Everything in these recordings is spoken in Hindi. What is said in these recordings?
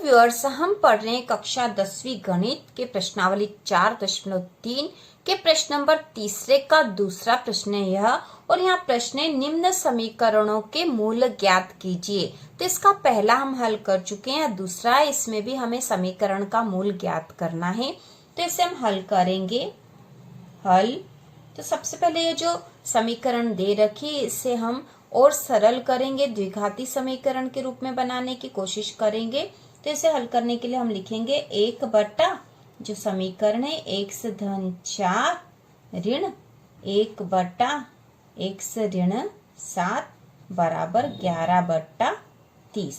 व्यूअर्स, हम पढ़ रहे हैं कक्षा 10वीं गणित के प्रश्नावली 4.3 के प्रश्न नंबर तीसरे का दूसरा प्रश्न है यह। और यहाँ प्रश्न है निम्न समीकरणों के मूल ज्ञात कीजिए। तो इसका पहला हम हल कर चुके हैं, दूसरा है इसमें भी हमें समीकरण का मूल ज्ञात करना है। तो इसे हम हल करेंगे। तो सबसे पहले ये जो समीकरण दे रखी इसे हम और सरल करेंगे, द्विघाती समीकरण के रूप में बनाने की कोशिश करेंगे। तो इसे हल करने के लिए हम लिखेंगे 1 बटा जो समीकरण है x धन 4 ऋण 1 बटा x ऋण 7 बराबर 11 बटा 30।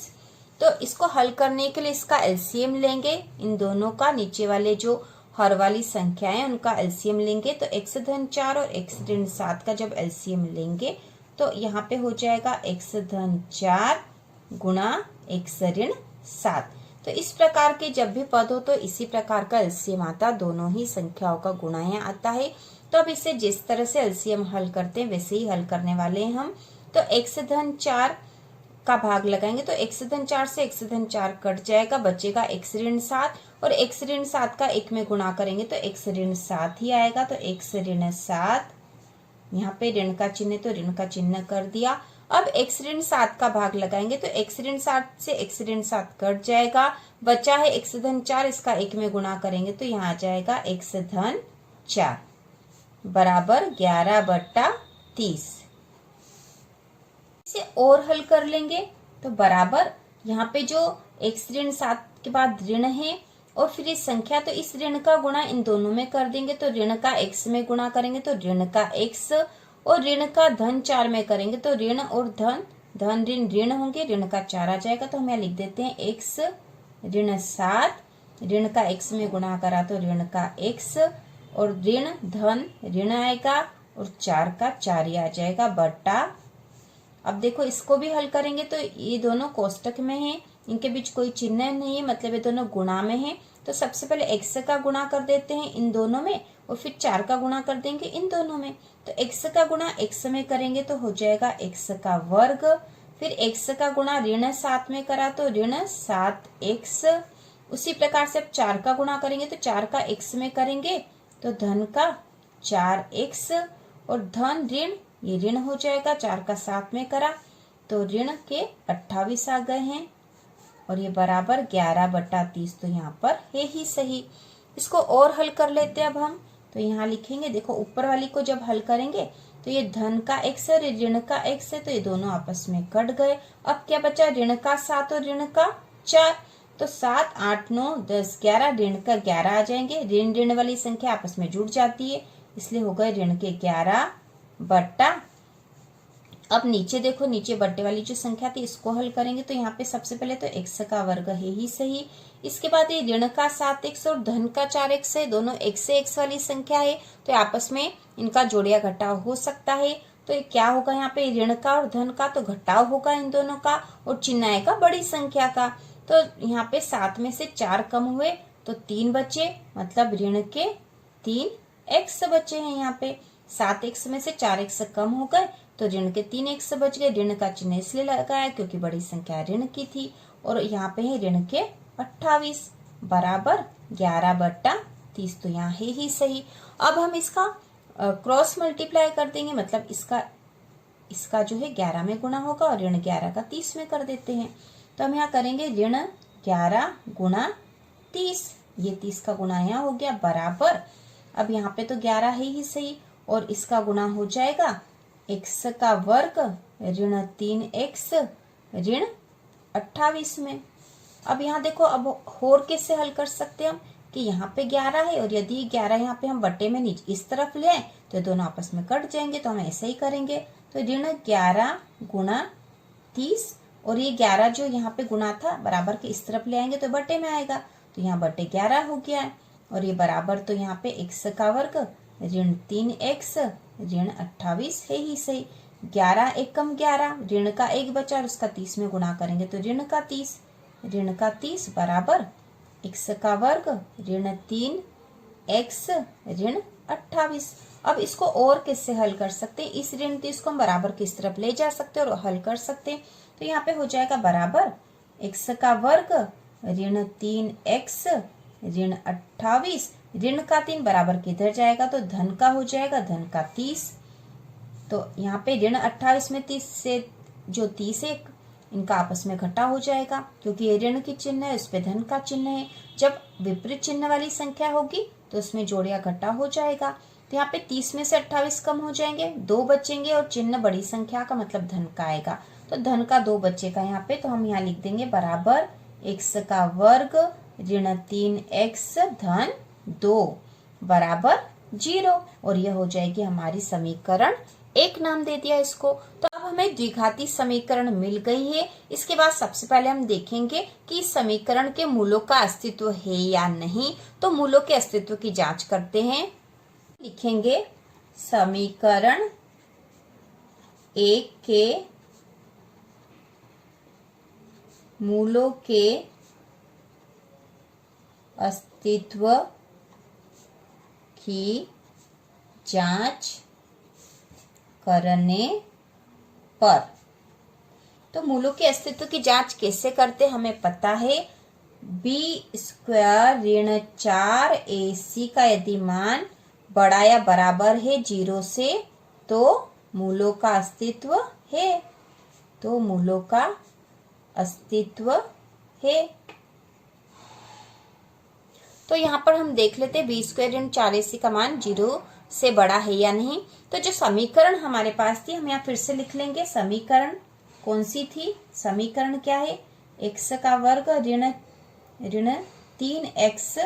तो इसको हल करने के लिए इसका एलसीएम लेंगे, इन दोनों का नीचे वाले जो हर वाली संख्या है उनका एलसीएम लेंगे। तो x धन 4 और x ऋण 7 का जब एलसीएम लेंगे तो यहाँ पे हो जाएगा x धन 4 गुणा x ऋण 7। तो इस प्रकार के जब भी पद हो तो इसी प्रकार का एलसीएम आता, दोनों ही संख्याओं का गुणा यहाँ आता है। तो अब इसे जिस तरह से एलसीएम हल करते हैं वैसे ही हल करने वाले हैं हम। तो x धन 4 का भाग लगाएंगे तो x धन 4 से x धन 4 कट जाएगा, बचेगा x ऋण 7 और x ऋण 7 का 1 में गुणा करेंगे तो x ऋण 7 ही आएगा। तो x ऋण 7, यहाँ पे ऋण का चिन्ह तो ऋण का चिन्ह कर दिया। अब x ऋण 7 का भाग लगाएंगे तो x ऋण 7 से x ऋण 7 कट जाएगा, बचा है x धन 4, इसका 1 में गुणा करेंगे तो यहाँ आ जाएगा x धन 4 बराबर 11 बटा 30। इसे और हल कर लेंगे तो बराबर यहाँ पे जो x ऋण 7 के बाद ऋण है और फिर इस संख्या, तो इस ऋण का गुणा इन दोनों में कर देंगे तो ऋण का x में गुणा करेंगे तो ऋण का x और ऋण का धन 4 में करेंगे तो ऋण और धन ऋण ऋण होंगे, ऋण का 4 आ जाएगा। तो हम यहाँ लिख देते हैं x ऋण 7, ऋण का x में गुणा करा तो ऋण का x और ऋण धन ऋण आएगा और 4 का 4 ही आ जाएगा बटा। अब देखो इसको भी हल करेंगे तो ये दोनों कोष्टक में है, इनके बीच कोई चिन्ह नहीं है, मतलब ये दोनों गुणा में है। तो सबसे पहले x का गुणा कर देते हैं इन दोनों में और फिर 4 का गुणा कर देंगे इन दोनों में। तो x का गुणा x में करेंगे तो हो जाएगा x का वर्ग, फिर x का गुणा ऋण 7 में करा तो ऋण 7x। उसी प्रकार से अब 4 का गुणा करेंगे तो 4 का x में करेंगे तो धन का 4x और धन ऋण ये ऋण हो जाएगा, 4 का 7 में करा तो ऋण के 28 आ गए हैं और ये बराबर 11 बटा 30। तो यहाँ पर है ही सही। इसको और हल कर लेते हैं अब हम। तो यहाँ लिखेंगे, देखो ऊपर वाली को जब हल करेंगे तो ये धन का x और ऋण का x है तो ये दोनों आपस में कट गए। अब क्या बचा, ऋण का 7 और ऋण का 4। तो 7 8 9 10 11, ऋण का 11 आ जाएंगे। ऋण ऋण वाली संख्या आपस में जुड़ जाती है, इसलिए हो गए ऋण के 11 बट्टा। अब नीचे देखो, नीचे बट्टे वाली जो संख्या थी इसको हल करेंगे तो यहाँ पे सबसे पहले तो x का वर्ग है ही सही, इसके बाद ये ऋण का 7x और धन का 4x है, दोनों x से x वाली संख्या है तो आपस में इनका जोड़िया घटाव हो सकता है। तो ये क्या होगा, यहाँ पे ऋण का और धन का तो घटाव होगा इन दोनों का और चिन्ह आएगा बड़ी संख्या का। तो यहाँ पे 7 में से 4 कम हुए तो 3 बचे, मतलब ऋण के 3x बचे हैं। यहाँ पे 7x में से 4x कम हो गए तो ऋण के 3x बच गए। ऋण का चिन्ह इसलिए लगाया क्योंकि बड़ी संख्या ऋण की थी और यहाँ पे है ऋण के 28 बराबर 11 बट्टा 30। तो यहाँ है ही सही। अब हम इसका क्रॉस मल्टीप्लाई कर देंगे, मतलब इसका जो है 11 में गुणा होगा और ऋण 11 का 30 में कर देते हैं। तो हम यहाँ करेंगे ऋण 11 गुणा 30, ये 30 का गुणा यहाँ हो गया बराबर। अब यहाँ पे तो 11 है ही सही और इसका गुणा हो जाएगा x का वर्ग ऋण 3x ऋण 28 में। अब यहाँ देखो, अब और कैसे हल कर सकते हैं हम कि यहाँ पे 11 है और यदि 11 यहाँ पे हम बट्टे में नीचे इस तरफ ले आए तो दोनों आपस में कट जाएंगे, तो हम ऐसे ही करेंगे। तो ऋण 11 गुणा 30 और ये 11 जो यहाँ पे गुणा था बराबर के इस तरफ ले आएंगे तो बट्टे में आएगा, तो यहाँ बट्टे 11 हो गया है और ये बराबर तो यहाँ पे x का वर्ग ऋण 3x ऋण 28 है ही सही। 11 एकम 11, ऋण का 1 बचा और उसका 30 में गुणा करेंगे तो ऋण का 30 बराबर x का वर्ग ऋण 3x ऋण 28। अब इसको और कैसे हल कर सकते हैं, इस ऋण 30 को हम बराबर की तरफ ले जा सकते हैं और हल कर सकते हैं। तो यहाँ पे हो जाएगा बराबर x का वर्ग ऋण 3x ऋण 28, ऋण का 3 बराबर किधर जाएगा तो धन का हो जाएगा, धन का 30। तो यहाँ पे ऋण 28 में 30 से जो 30 है इनका आपस में घटा हो जाएगा, क्योंकि ये ऋण की चिन्ह है, उस पे धन का चिन्ह है। जब विपरीत चिन्ह वाली संख्या होगी तो उसमें जोड़ या घटा हो जाएगा। तो यहाँ पे 30 में से 28 कम हो जाएंगे, 2 बचेंगे और चिन्ह बड़ी संख्या का मतलब धन का आएगा। तो धन का 2 बचेगा यहाँ पे, तो हम यहाँ लिख देंगे बराबर x का वर्ग ऋण 3x धन 2 बराबर 0, और यह हो जाएगी हमारी समीकरण 1। नाम दे दिया इसको। तो अब हमें द्विघाती समीकरण मिल गई है। इसके बाद सबसे पहले हम देखेंगे कि इस समीकरण के मूलों का अस्तित्व है या नहीं। तो मूलों के अस्तित्व की जांच करते हैं। लिखेंगे समीकरण 1 के मूलों के अस्तित्व की जांच करने पर। तो मूलों के अस्तित्व की जांच कैसे करते हमें पता है। b² ऋण 4ac का यदि मान बड़ा या बराबर है 0 से तो मूलों का अस्तित्व है, तो मूलों का अस्तित्व है। तो यहाँ पर हम देख लेते हैं b² ऋण 4ac का मान 0 से बड़ा है या नहीं। तो जो समीकरण हमारे पास थी हम यहाँ फिर से लिख लेंगे। समीकरण कौन सी थी, समीकरण क्या है, x का वर्ग ऋण 3x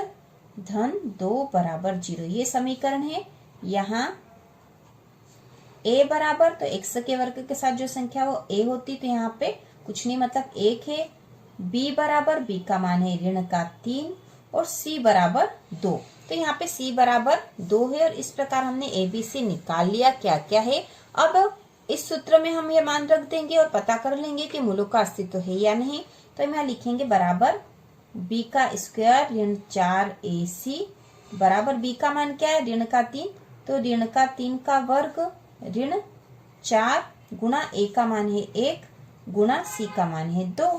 धन 2 बराबर 0, ये समीकरण है। यहाँ a बराबर, तो x के वर्ग के साथ जो संख्या वो a होती, तो यहाँ पे कुछ नहीं मतलब 1 है। b बराबर, b का मान है ऋण का 3 और c बराबर 2। तो यहाँ पे c बराबर 2 है और इस प्रकार हमने a b c निकाल लिया क्या क्या है। अब इस सूत्र में हम ये मान रख देंगे और पता कर लेंगे कि मूलों का अस्तित्व है या नहीं। तो हम यहाँ लिखेंगे बराबर b का स्क्वायर ऋण 4ac बराबर b का मान क्या है ऋण का 3, तो ऋण का 3 का वर्ग ऋण 4 गुणा a का मान है 1 गुणा c का मान है 2।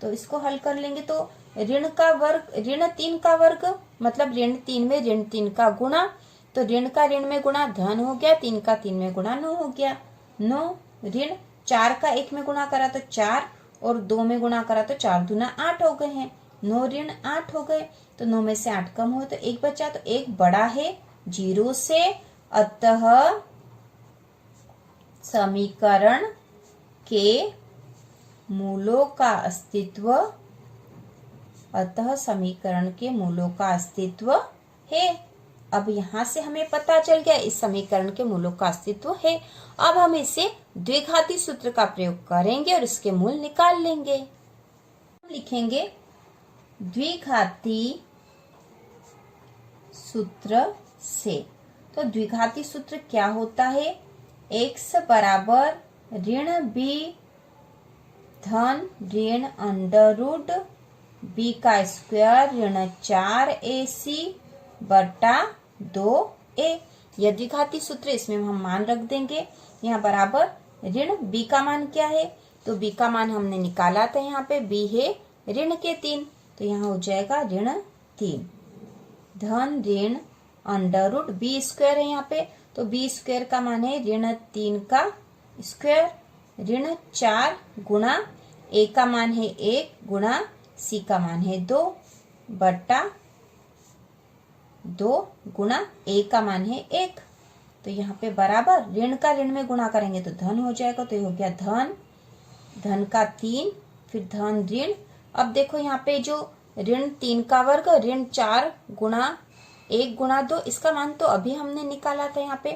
तो इसको हल कर लेंगे तो ऋण का वर्ग ऋण 3 का वर्ग मतलब ऋण 3 में ऋण 3 का गुणा, तो ऋण का ऋण में गुणा धन हो गया, 3 का 3 में गुणा 9 हो गया। 9 ऋण 4 का 1 में गुणा करा तो 4 और 2 में गुणा करा तो 4 दूना 8 हो गए हैं। 9 ऋण 8 हो गए, तो 9 में से 8 कम हुए तो 1 बचा, तो 1 बड़ा है 0 से। अतः समीकरण के मूलों का अस्तित्व, अतः समीकरण के मूलों का अस्तित्व है। अब यहाँ से हमें पता चल गया इस समीकरण के मूलों का अस्तित्व है। अब हम इसे द्विघाती सूत्र का प्रयोग करेंगे और इसके मूल निकाल लेंगे। हम लिखेंगे द्विघाती सूत्र से। तो द्विघाती सूत्र क्या होता है, x बराबर ऋण b धन ऋण अंडर रूट b का स्क्वायर ऋण 4ac बटा 2a। यह द्विघाती सूत्र, इसमें हम मान रख देंगे। यहाँ बराबर ऋण b का मान क्या है, तो b का मान हमने निकाला था, यहाँ पे b है ऋण के 3, तो यहाँ हो जाएगा ऋण 3 धन ऋण अंडर रूट b स्क्वायर है यहाँ पे, तो b स्क्वायर का मान है ऋण 3 का स्क्वायर ऋण 4 गुणा a का मान है 1 गुणा c का मान है 2 बटा 2 गुणा a का मान है 1। तो यहाँ पे बराबर ऋण का ऋण में गुणा करेंगे तो धन हो जाएगा, तो ये हो गया धन का 3 फिर धन ऋण। अब देखो यहाँ पे जो ऋण 3 का वर्ग ऋण 4 गुणा 1 गुणा 2, इसका मान तो अभी हमने निकाला था यहाँ पे,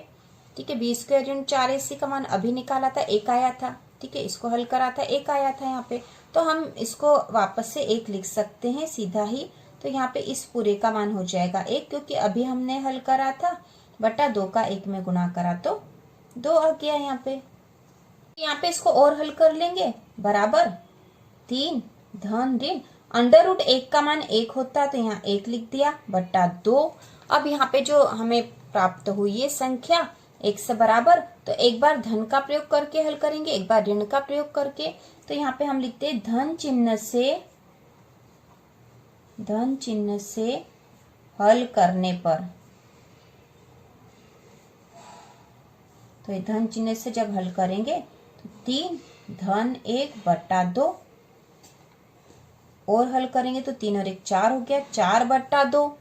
ठीक है। b स्क्वायर ऋण 4ac का मान अभी निकाला था, 1 आया था, ठीक है। इसको हल करा था 1 आया था यहाँ पे, तो हम इसको वापस से 1 लिख सकते हैं सीधा ही। तो यहाँ पे इस पूरे का मान हो जाएगा 1, क्योंकि अभी हमने हल करा था, बटा 2 का 1 में गुणा करा तो 2 आ गया यहाँ पे। यहाँ पे इसको और हल कर लेंगे, बराबर 3 धन ऋण अंडर रूट 1 का मान 1 होता, तो यहाँ 1 लिख दिया बटा 2। अब यहाँ पे जो हमें प्राप्त हुई है संख्या x बराबर, तो एक बार धन का प्रयोग करके हल करेंगे, एक बार ऋण का प्रयोग करके। तो यहाँ पे हम लिखते हैं धन चिन्ह से धन चिन्ह से हल करने पर, तो ये धन चिन्ह से जब हल करेंगे तो 3 धन 1 बट्टा 2, और हल करेंगे तो 3 और 1 4 हो गया, 4 बट्टा 2,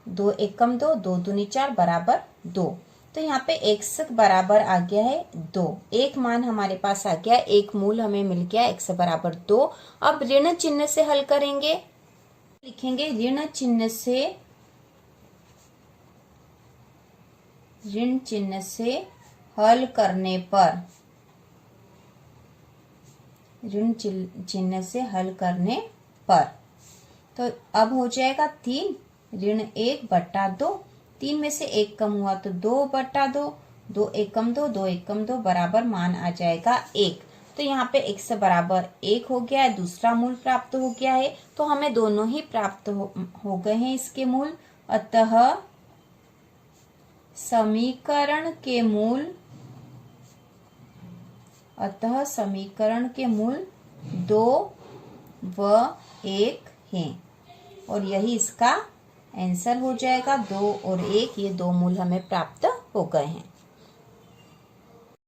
2 एकम 2, 2 दूनी 4 बराबर 2। तो यहाँ पे x बराबर आ गया है 2, एक मान हमारे पास आ गया, एक मूल हमें मिल गया x बराबर 2। अब ऋण चिन्ह से हल करेंगे, लिखेंगे ऋण चिन्ह से हल करने पर, ऋण चिन्ह से हल करने पर, तो अब हो जाएगा 3 ऋण 1 बट्टा 2, 3 में से 1 कम हुआ तो 2 बट्टा 2, 2 एकम 2, 2 एकम 2 बराबर मान आ जाएगा 1। तो यहाँ पे x बराबर 1 हो गया है, दूसरा मूल प्राप्त हो गया है। तो हमें दोनों ही प्राप्त हो गए हैं इसके मूल। अतः समीकरण के मूल 2 व 1 हैं, और यही इसका आंसर हो जाएगा। 2 और 1 ये 2 मूल हमें प्राप्त हो गए हैं।